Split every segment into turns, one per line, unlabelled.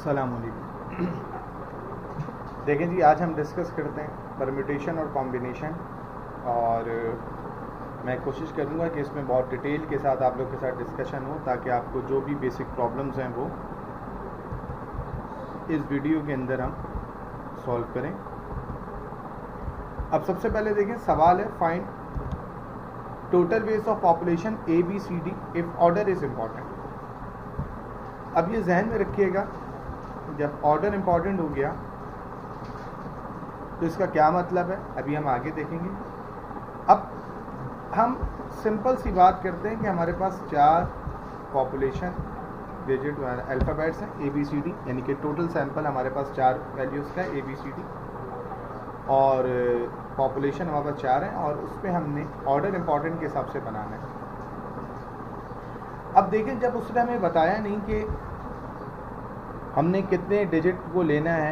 अस्सलाम वालेकुम। देखें जी, आज हम डिस्कस करते हैं परम्यूटेशन और कॉम्बिनेशन, और मैं कोशिश करूंगा कि इसमें बहुत डिटेल के साथ आप लोग के साथ डिस्कशन हो, ताकि आपको जो भी बेसिक प्रॉब्लम्स हैं वो इस वीडियो के अंदर हम सॉल्व करें। अब सबसे पहले देखें, सवाल है find total ways of population A B C D if order is important. अब ये जहन में रखिएगा, जब ऑर्डर इम्पॉर्टेंट हो गया तो इसका क्या मतलब है अभी हम आगे देखेंगे। अब हम सिंपल सी बात करते हैं कि हमारे पास 4 पॉपुलेशन डिजिट अल्फ़ाबेट्स हैं ए बी सी डी, यानी कि टोटल सैंपल हमारे पास 4 वैल्यूज़ का ए बी सी डी, और पॉपुलेशन हमारे पास 4 हैं, और उस पर हमने ऑर्डर इम्पॉर्टेंट के हिसाब से बनाना है। अब देखें, जब उसने हमें बताया नहीं कि हमने कितने डिजिट को लेना है,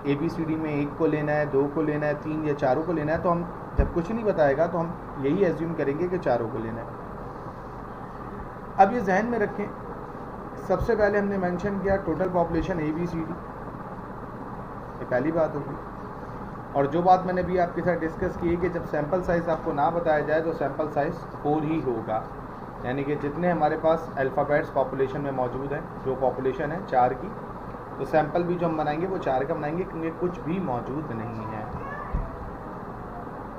ए बी सी डी में 1 को लेना है, 2 को लेना है, 3 या 4 को लेना है, तो हम जब कुछ नहीं बताएगा तो हम यही एज्यूम करेंगे कि 4 को लेना है। अब ये जहन में रखें, सबसे पहले हमने मेंशन किया total population A B C D, ये पहली बात होगी। और जो बात मैंने भी आपके साथ डिस्कस की है कि जब सैंपल साइज़ आपको ना बताया जाए तो सैंपल साइज़ 4 ही होगा, यानी कि जितने हमारे पास अल्फ़ाबेट्स पॉपुलेशन में मौजूद हैं, जो पॉपुलेशन है 4 की, तो सैंपल भी जो हम बनाएंगे वो 4 का बनाएंगे, क्योंकि कुछ भी मौजूद नहीं है।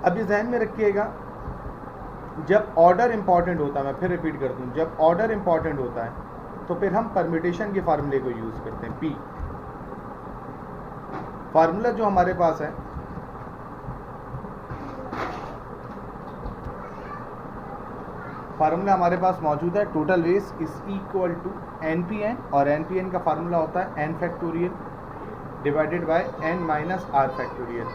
अब ये जहन में रखिएगा, जब ऑर्डर इम्पॉर्टेंट होता है, मैं फिर रिपीट कर दूं, जब ऑर्डर इम्पॉर्टेंट होता है तो फिर हम परम्यूटेशन के फार्मूले को यूज़ करते हैं। पी फार्मूला जो हमारे पास है, फार्मूला हमारे पास मौजूद है, total ways is equal to n P n, और एन पी एन का फार्मूला होता है n factorial divided by n minus r factorial.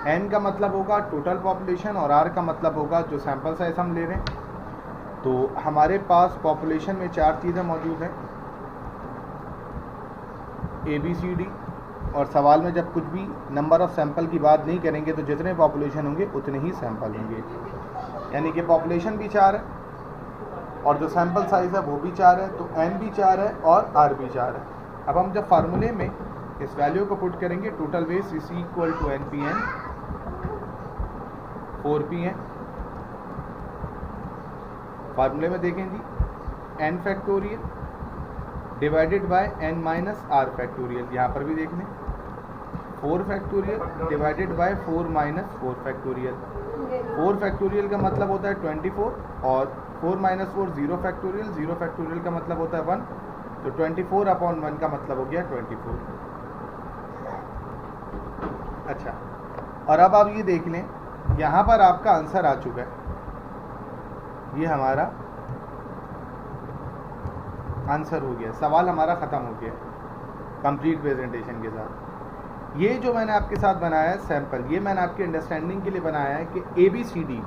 N का मतलब होगा टोटल पॉपुलेशन और आर का मतलब होगा जो सैंपल साइज हम ले रहे हैं। तो हमारे पास पॉपुलेशन में 4 चीज़ें मौजूद हैं, ए बी सी डी, और सवाल में जब कुछ भी नंबर ऑफ सैंपल की बात नहीं करेंगे तो जितने पॉपुलेशन होंगे उतने ही सैंपल होंगे, यानी कि पॉपुलेशन भी 4 है और जो सैंपल साइज़ है वो भी 4 है, तो एन भी 4 है और आर भी 4 है। अब हम जब फार्मूले में इस वैल्यू को पुट करेंगे, total ways is equal to n P n 4 P n, फार्मूले में देखें जी, n factorial divided by n minus r factorial, यहाँ पर भी देख लें 4 factorial divided by 4 minus 4 factorial. 4 factorial का मतलब होता है 24, और 4 माइनस 4 0 फैक्टोरियल, 0 फैक्टोरियल का मतलब होता है 1, तो 24 अपॉन 1 का मतलब हो गया 24। अच्छा, और अब आप ये देख लें, यहाँ पर आपका आंसर आ चुका है, ये हमारा आंसर हो गया, सवाल हमारा ख़त्म हो गया कंप्लीट प्रेजेंटेशन के साथ। ये जो मैंने आपके साथ बनाया है सैंपल, ये मैंने आपकी अंडरस्टैंडिंग के लिए बनाया है कि ए बी सी डी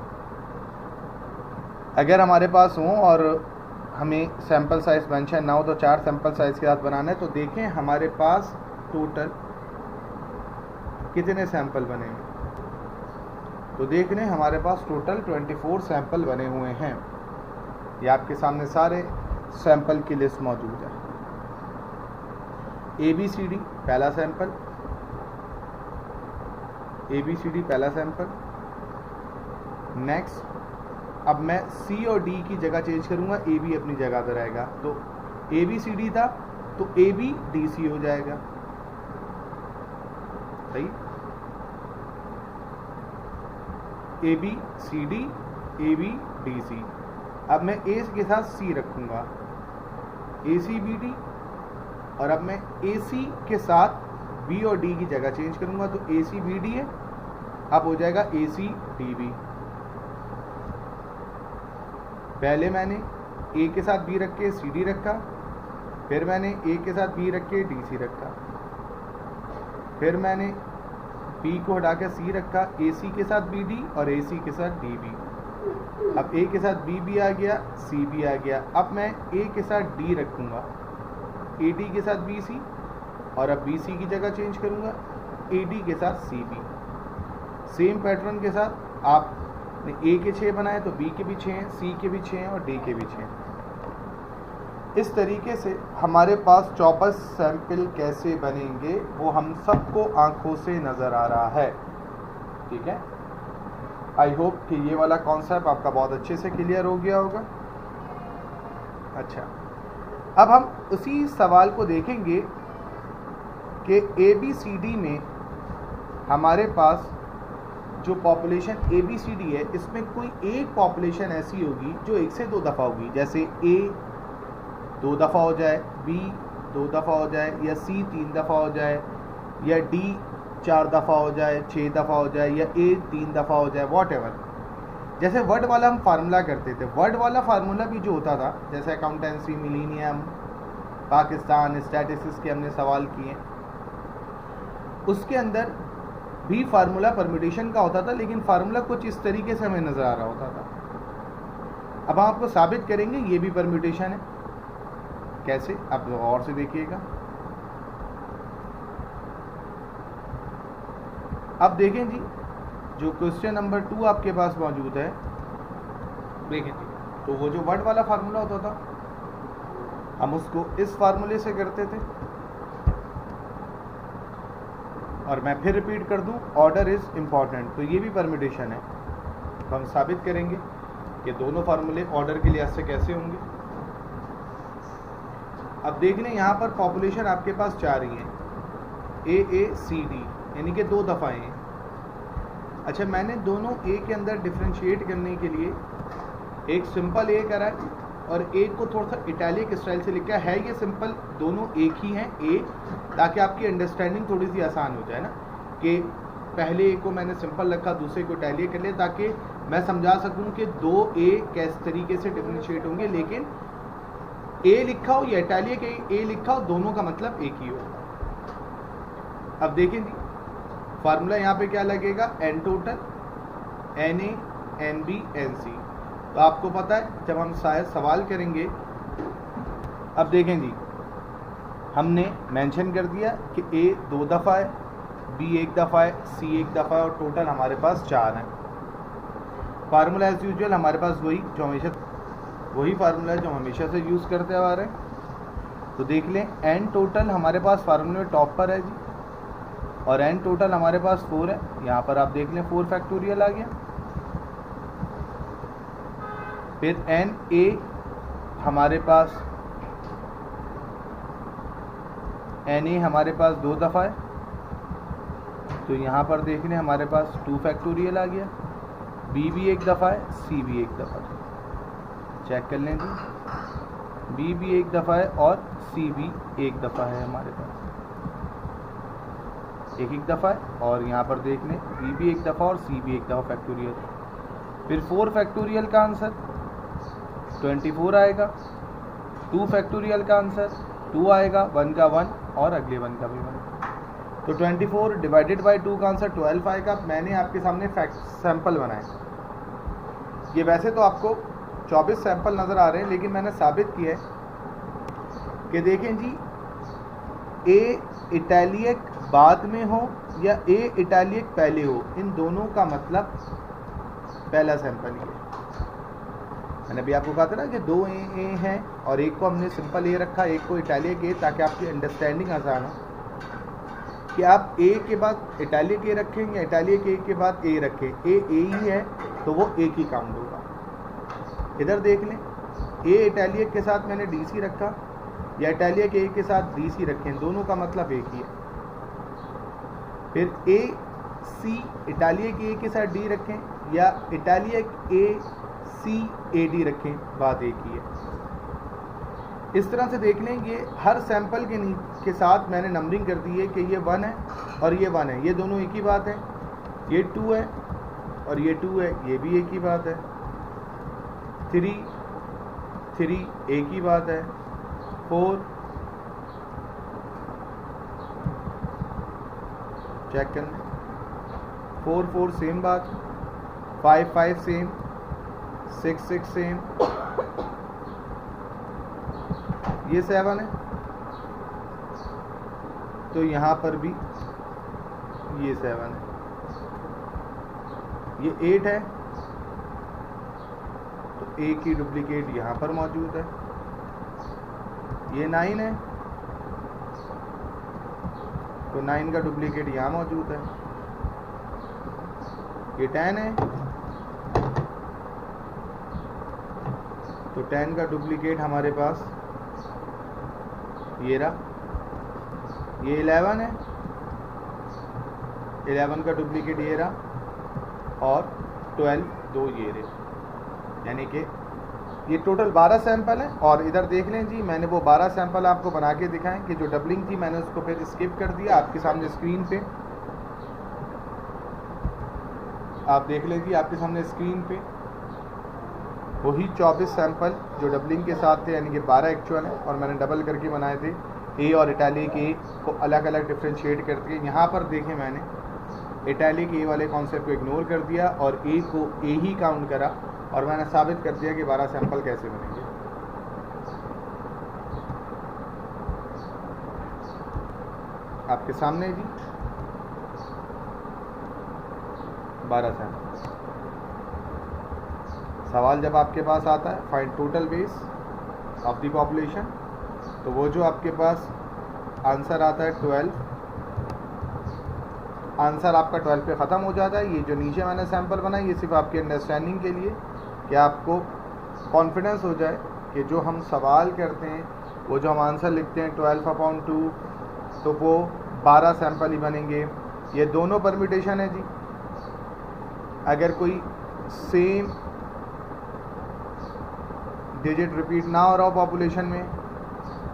अगर हमारे पास हो और हमें सैंपल साइज़ मेंशन ना हो तो 4 सैंपल साइज़ के साथ बनाना है। तो देखें हमारे पास टोटल कितने सैंपल बने हैं, तो देख लें हमारे पास टोटल 24 सैंपल बने हुए हैं। ये आपके सामने सारे सैंपल की लिस्ट मौजूद है। ए बी सी डी पहला sample, A B C D पहला सैंपल। नेक्स्ट, अब मैं सी और डी की जगह चेंज करूंगा, ए बी अपनी जगह पर रहेगा, तो ए बी सी डी था तो ए बी डी सी हो जाएगा, सही। A B C D, A B D C. अब मैं ए के साथ सी रखूंगा, ए सी बी डी, और अब मैं ए सी के साथ बी और डी की जगह चेंज करूंगा, तो ए सी बी डी है, अब हो जाएगा ए सी डी बी। पहले मैंने ए के साथ बी रख के सी डी रखा, फिर मैंने ए के साथ बी रख के डी सी रखा, फिर मैंने बी को हटा के सी रखा, ए सी के साथ बी डी और ए सी के साथ डी बी। अब ए के साथ बी भी आ गया, सी भी आ गया। अब मैं ए के साथ डी रखूँगा, ए डी के साथ बी सी, और अब बी सी की जगह चेंज करूँगा, ए डी के साथ सी बी। सेम पैटर्न के साथ आपने ए के 6 बनाए तो बी के भी 6 हैं, सी के भी 6 हैं और डी के भी 6 हैं। इस तरीके से हमारे पास चौपस सैंपल कैसे बनेंगे वो हम सबको आंखों से नज़र आ रहा है। ठीक है, आई होप कि ये वाला कॉन्सेप्ट आपका बहुत अच्छे से क्लियर हो गया होगा। अच्छा, अब हम उसी सवाल को देखेंगे कि ABCD में हमारे पास जो पॉपुलेशन ABCD है इसमें कोई एक पॉपुलेशन ऐसी होगी जो 1 से 2 दफ़ा होगी, जैसे A 2 दफ़ा हो जाए, B 2 दफ़ा हो जाए, या C 3 दफ़ा हो जाए, या D 4 दफ़ा हो जाए, 6 दफ़ा हो जाए, या A 3 दफ़ा हो जाए, वॉटएवर। जैसे वर्ड वाला हम फार्मूला करते थे, वर्ड वाला फार्मूला भी जो होता था, जैसे अकाउंटेंसी, मिलीनियम, पाकिस्तान, स्टैटिस्टिक्स के हमने सवाल किए, उसके अंदर भी फार्मूला परम्यूटेशन का होता था, लेकिन फार्मूला कुछ इस तरीके से हमें नज़र आ रहा होता था। अब हम आपको साबित करेंगे ये भी परम्यूटेशन है। कैसे, आप और से देखिएगा। अब देखें जी, जो क्वेश्चन नंबर 2 आपके पास मौजूद है, देखें जी, तो वो जो वर्ड वाला फार्मूला होता था हम उसको इस फार्मूले से करते थे, और मैं फिर रिपीट कर दूं, ऑर्डर इज इम्पॉर्टेंट, तो ये भी परम्यूटेशन है। तो हम साबित करेंगे कि दोनों फार्मूले ऑर्डर के लिहाज से कैसे होंगे। अब देख लें, यहाँ पर पॉपुलेशन आपके पास 4 ही हैं, AACD, यानी कि 2 दफ़ाएँ हैं। अच्छा, मैंने दोनों A के अंदर डिफ्रेंशिएट करने के लिए एक सिंपल A करा है और एक को थोड़ा सा इटालिक स्टाइल से लिखा है। ये सिंपल दोनों एक ही हैं A, ताकि आपकी अंडरस्टैंडिंग थोड़ी सी आसान हो जाए ना, कि पहले A को मैंने सिंपल रखा, दूसरे को इटालिक कर लिया, ताकि मैं समझा सकूं कि 2A किस तरीके से डिफ्रेंशिएट होंगे, लेकिन A लिखा हो या इटालिक A लिखा हो, दोनों का मतलब एक ही हो। अब देखें जी, फार्मूला यहाँ पे क्या लगेगा, N total, NA, NB, NC। तो आपको पता है जब हम शायद सवाल करेंगे, अब देखें जी, हमने मेंशन कर दिया कि A 2 दफ़ा है, B 1 दफ़ा है, C 1 दफ़ा है, और टोटल हमारे पास 4 हैं। फार्मूला एज यूजुअल हमारे पास वही फार्मूला है जो हम हमेशा से यूज़ करते आ रहे हैं। तो देख लें, N टोटल हमारे पास फार्मूले में टॉप पर है जी, और N टोटल हमारे पास 4 है। यहाँ पर आप देख लें 4 फैक्टोरियल आ गया। फिर NA हमारे पास NA हमारे पास 2 दफ़ा है, तो यहाँ पर देख लें हमारे पास 2 फैक्टोरियल आ गया। B भी 1 दफ़ा है, C भी 1 दफ़ा है, चेक कर लें जी, B भी 1 दफ़ा है और C भी 1 दफ़ा है हमारे पास, एक दफ़ा है। और यहाँ पर देख लें B भी 1 दफ़ा और C भी 1 दफ़ा फैक्टोरियल। फिर 4 फैक्टोरियल का आंसर 24 आएगा, 2 फैक्टोरियल का आंसर 2 आएगा, 1 का 1 और अगले 1 का भी 1। तो 24 डिवाइडेड बाई 2 का आंसर 12 आएगा। मैंने आपके सामने सैंपल बनाए, ये वैसे तो आपको 24 सैंपल नज़र आ रहे हैं, लेकिन मैंने साबित किया है कि देखें जी, A इटालिक बाद में हो या A इटालिक पहले हो, इन दोनों का मतलब पहला सैंपल ही है। मैंने अभी आपको कहा था ना कि 2 A हैं और एक को हमने सिंपल A रखा, एक को इटालिक A, ताकि आपकी अंडरस्टैंडिंग आसान हो कि आप A के बाद इटालिक A रखें या इटालिक A के बाद A रखें, A ही है तो वो एक ही काउंट होगा। इधर देख लें, A इटालिक के साथ मैंने DC रखा या इटालिक A के साथ DC रखें, दोनों का मतलब एक ही है। फिर A C इटालिक A के साथ D रखें या italic A C A D रखें, बात एक ही है। इस तरह से देख लें, ये हर सैंपल के साथ मैंने नंबरिंग कर दी है कि ये 1 है और ये 1 है, ये दोनों एक ही बात है। ये 2 है और ये 2 है, ये भी एक ही बात है। 3 एक ही बात है। 4 चेक कर लें, 4 सेम बात, 5 सेम, 6 सेम, ये 7 है, तो यहाँ पर भी ये 7 है। ये 8 है, तो A की डुप्लीकेट यहाँ पर मौजूद है। ये 9 है तो 9 का डुप्लीकेट यहाँ मौजूद है। ये 10 है तो 10 का डुप्लीकेट हमारे पास ये रहा। ये 11 है, 11 का डुप्लीकेट ये रहा और 12 दो ये रहे, यानी कि ये टोटल 12 सैंपल है। और इधर देख लें जी, मैंने वो 12 सैंपल आपको बना के दिखाएं कि जो डबलिंग थी मैंने उसको फिर स्किप कर दिया। आपके सामने स्क्रीन पे आप देख लें जी, आपके सामने स्क्रीन पे वही 24 सैंपल जो डबलिंग के साथ थे, यानी कि 12 एक्चुअल है और मैंने डबल करके बनाए थे। ए और इटैलिक ए को अलग अलग डिफ्रेंशिएट करके यहाँ पर देखें मैंने इटैलिक ए वाले कॉन्सेप्ट को इग्नोर कर दिया और ए को ए ही काउंट करा और मैंने साबित कर दिया कि 12 सैंपल कैसे बनेंगे। आपके सामने जी 12 सैंपल। सवाल जब आपके पास आता है find total base of the population, तो वो जो आपके पास आंसर आता है 12, आंसर आपका 12 पे ख़त्म हो जाता है। ये जो नीचे मैंने सैंपल बनाए ये सिर्फ आपके अंडरस्टैंडिंग के लिए कि आपको कॉन्फिडेंस हो जाए कि जो हम सवाल करते हैं, वो जो हम आंसर लिखते हैं 12/2, तो वो 12 सैंपल ही बनेंगे। ये दोनों परम्यूटेशन है जी। अगर कोई सेम डिजिट रिपीट ना हो रहा हो पॉपुलेशन में,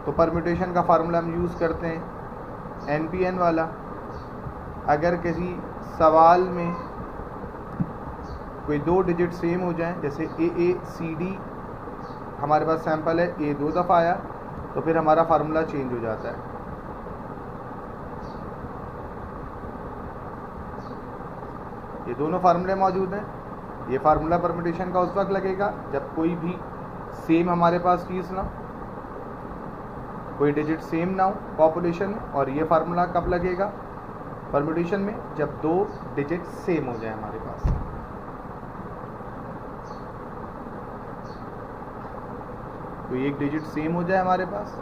तो परम्यूटेशन का फार्मूला हम यूज़ करते हैं NPN वाला। अगर किसी सवाल में कोई 2 डिजिट सेम हो जाएं, जैसे AACD हमारे पास सैंपल है, A 2 दफ़ा आया, तो फिर हमारा फार्मूला चेंज हो जाता है। ये दोनों फार्मूले मौजूद हैं। ये फार्मूला परम्यूटेशन का उस वक्त लगेगा जब कोई भी सेम हमारे पास चीज़ ना, कोई डिजिट सेम ना हो पॉपुलेशन में। और ये फार्मूला कब लगेगा परम्यूटेशन में, जब 2 डिजिट सेम हो जाए हमारे पास। तो एक डिजिट सेम हो जाए हमारे पास,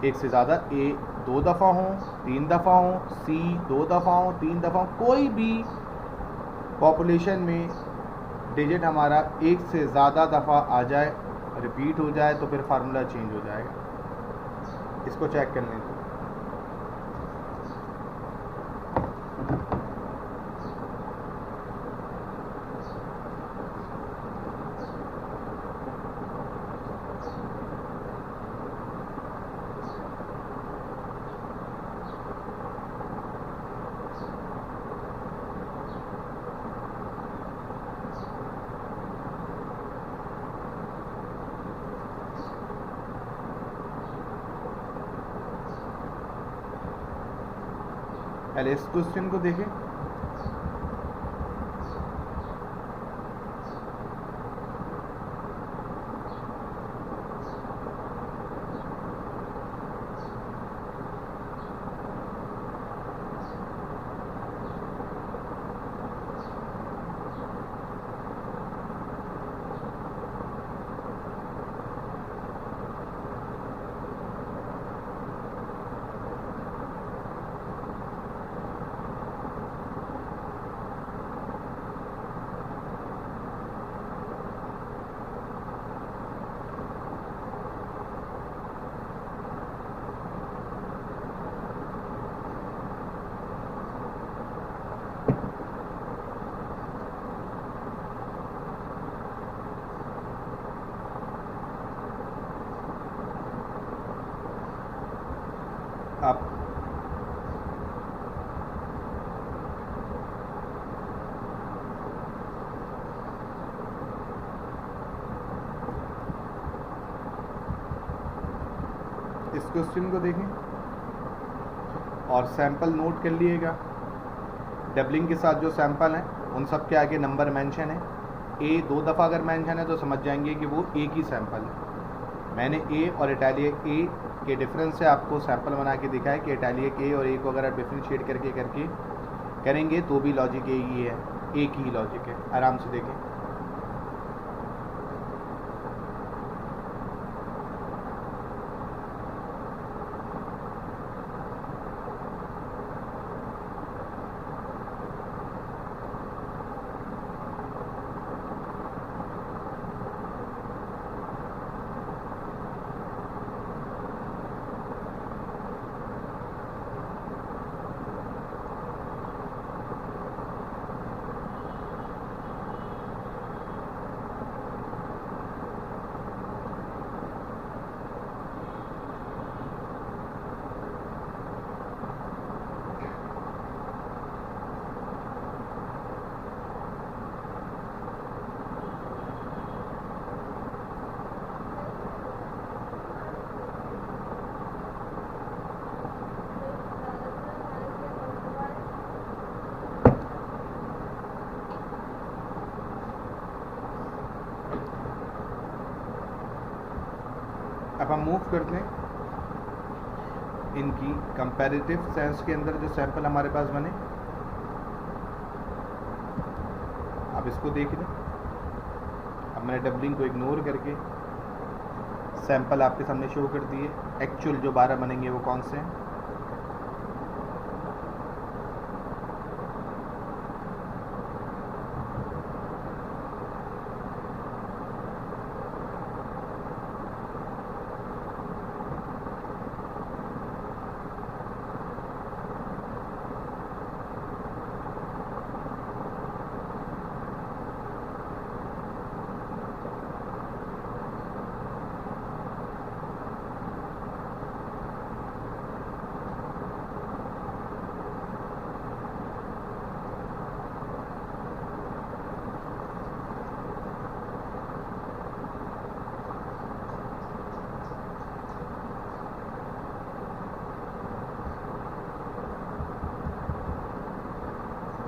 एक से ज़्यादा, A 2 दफ़ा हो, 3 दफ़ा हो, C 2 दफ़ा हो, 3 दफ़ा हो, कोई भी पॉपुलेशन में डिजिट हमारा एक से ज़्यादा दफ़ा आ जाए, रिपीट हो जाए, तो फिर फार्मूला चेंज हो जाएगा। इसको चेक कर लें। पहले इस क्वेश्चन को देखें। आप इस क्वेश्चन को देखें और सैंपल नोट कर लिएगा। डबलिंग के साथ जो सैंपल हैं उन सब के आगे नंबर मेंशन है। A 2 दफ़ा अगर मेंशन है तो समझ जाएंगे कि वो एक ही सैंपल है। मैंने A और इटैलिक A के डिफरेंस से आपको सैंपल बना के दिखाया कि इटैलिक A और A को अगर आप डिफ्रेंशिएट करके करेंगे तो भी लॉजिक एक ही है, एक ही लॉजिक है। आराम से देखें। अब हम मूव करते हैं इनकी कंपैरेटिव सेंस के अंदर जो सैंपल हमारे पास बने, अब इसको देख लें। अब मैंने डबलिंग को इग्नोर करके सैंपल आपके सामने शो कर दिए। एक्चुअल जो 12 बनेंगे वो कौन से हैं?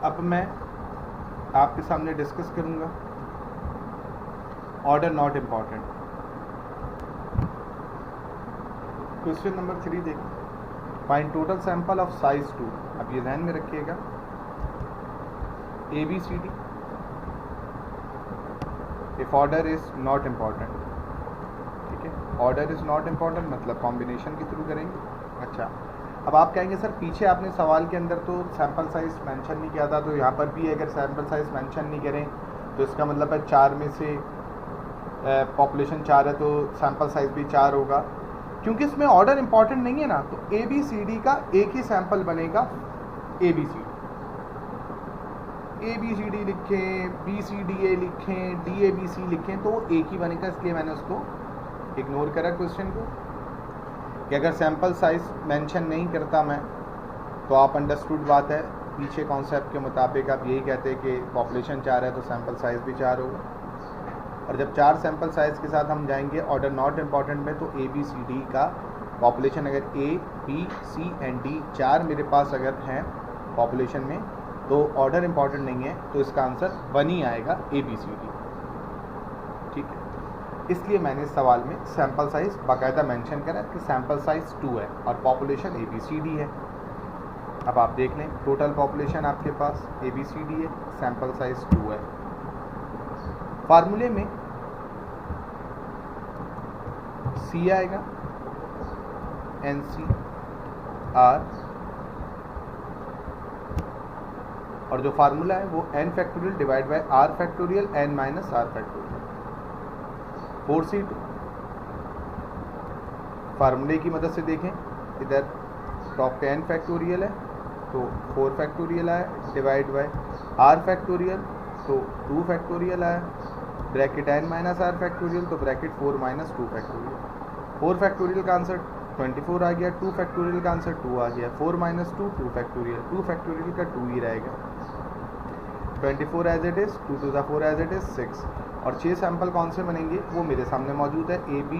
अब मैं आपके सामने डिस्कस करूंगा order not important. Question number 3 देखिए, find total sample of size 2। अब ये ध्यान में रखिएगा, ABCD if order is not important, ठीक है। ऑर्डर इज नॉट इम्पॉर्टेंट मतलब कॉम्बिनेशन के थ्रू करेंगे। अच्छा, अब आप कहेंगे सर पीछे आपने सवाल के अंदर तो सैंपल साइज मेंशन नहीं किया था, तो यहाँ पर भी अगर सैंपल साइज मेंशन नहीं करें तो इसका मतलब है 4 में से पॉपुलेशन 4 है तो सैंपल साइज भी 4 होगा। क्योंकि इसमें ऑर्डर इंपॉर्टेंट नहीं है ना, तो ABCD का एक ही सैंपल बनेगा ABCD। ABCD लिखें, BCDA लिखें, DABC लिखें तो एक ही बनेगा, इसलिए मैंने उसको इग्नोर करा क्वेश्चन को कि अगर सैंपल साइज मेंशन नहीं करता मैं तो आप अंडरस्टूड बात है, पीछे कॉन्सेप्ट के मुताबिक आप यही कहते हैं कि पॉपुलेशन 4 है तो सैंपल साइज भी 4 होगा। और जब 4 सैंपल साइज के साथ हम जाएंगे ऑर्डर नॉट इम्पॉर्टेंट में, तो ABCD का पॉपुलेशन अगर A, B, C and D 4 मेरे पास अगर हैं पॉपुलेशन में तो ऑर्डर इम्पॉर्टेंट नहीं है, तो इसका आंसर 1 ही आएगा ABCD, ठीक है। इसलिए मैंने इस सवाल में सैंपल साइज बाकायदा मेंशन करा कि सैंपल साइज 2 है और पॉपुलेशन ABCD है। अब आप देख लें, टोटल पॉपुलेशन आपके पास ABCD है, सैंपल साइज 2 है। फार्मूले में C आएगा NCR, और जो फार्मूला है वो n factorial divide by r factorial n minus r factorial 4C2। फार्मूले की मदद से देखें, इधर टॉप पे n फैक्टोरियल है तो 4 फैक्टोरियल आया, डिवाइड बाय r फैक्टोरियल तो 2 फैक्टोरियल आया, bracket n minus r factorial तो ब्रैकेट 4 माइनस 2 फैक्टोरियल। 4 फैक्टोरियल का आंसर 24 आ गया, 2 फैक्टोरियल का आंसर 2 आ गया, 4 माइनस 2 2 फैक्टोरियल, 2 फैक्टोरियल का 2 ही रहेगा। 24 as it is, 2 to the 4 as it is 6। और 6 सैंपल कौन से बनेंगे वो मेरे सामने मौजूद है, AB,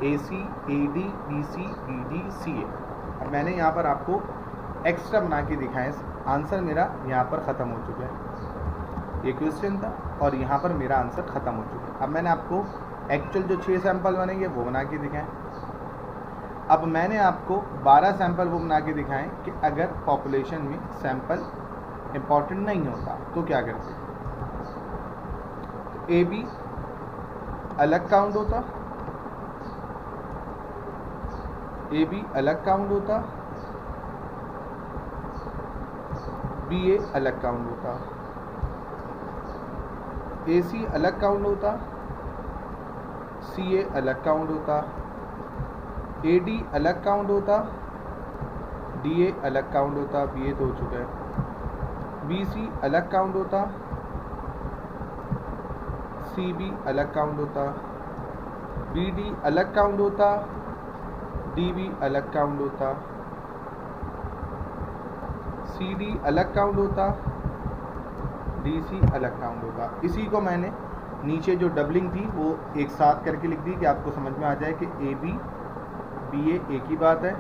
AC, AD, BC, BD, CA। अब मैंने यहाँ पर आपको एक्स्ट्रा बना के दिखाएं, आंसर मेरा यहाँ पर ख़त्म हो चुका है। ये क्वेश्चन था और यहाँ पर मेरा आंसर ख़त्म हो चुका है। अब मैंने आपको एक्चुअल जो 6 सैंपल बनेंगे वो बना के दिखाएं। अब मैंने आपको 12 सैंपल वो बना के दिखाएं कि अगर पॉपुलेशन में सैंपल इम्पॉर्टेंट नहीं होता तो क्या करते। AB अलग काउंट होता, AB अलग काउंट होता, BA अलग काउंट होता, AC अलग काउंट होता, CA अलग काउंट होता, AD अलग काउंट होता, DA अलग काउंट होता, BA तो हो चुका है, BC अलग काउंट होता, CB अलग काउंट होता, BD अलग काउंट होता, DB अलग काउंट होता, CD अलग काउंट होता, DC अलग काउंट होता। इसी को मैंने नीचे जो डबलिंग थी वो एक साथ करके लिख दी कि आपको समझ में आ जाए कि AB BA एक ही बात है,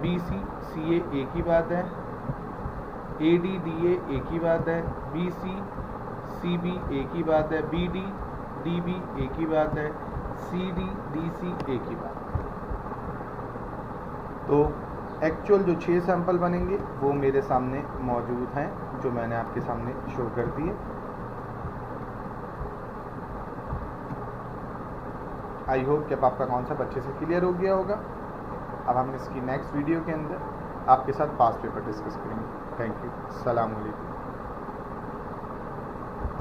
BC CA एक ही बात है, AD DA एक ही बात है, BC CB एक ही बात है, BD DB एक ही बात है, सी डी डी सी एक ही बात। तो एक्चुअल जो 6 सैंपल बनेंगे वो मेरे सामने मौजूद हैं, जो मैंने आपके सामने शो कर दिए। आई होप कि अब आपका कॉन्सेप्ट अच्छे से क्लियर हो गया होगा। अब हम इसकी नेक्स्ट वीडियो के अंदर आपके साथ पास्ट पेपर डिस्कस करेंगे। Thank you. अस्सलाम वालेकुम।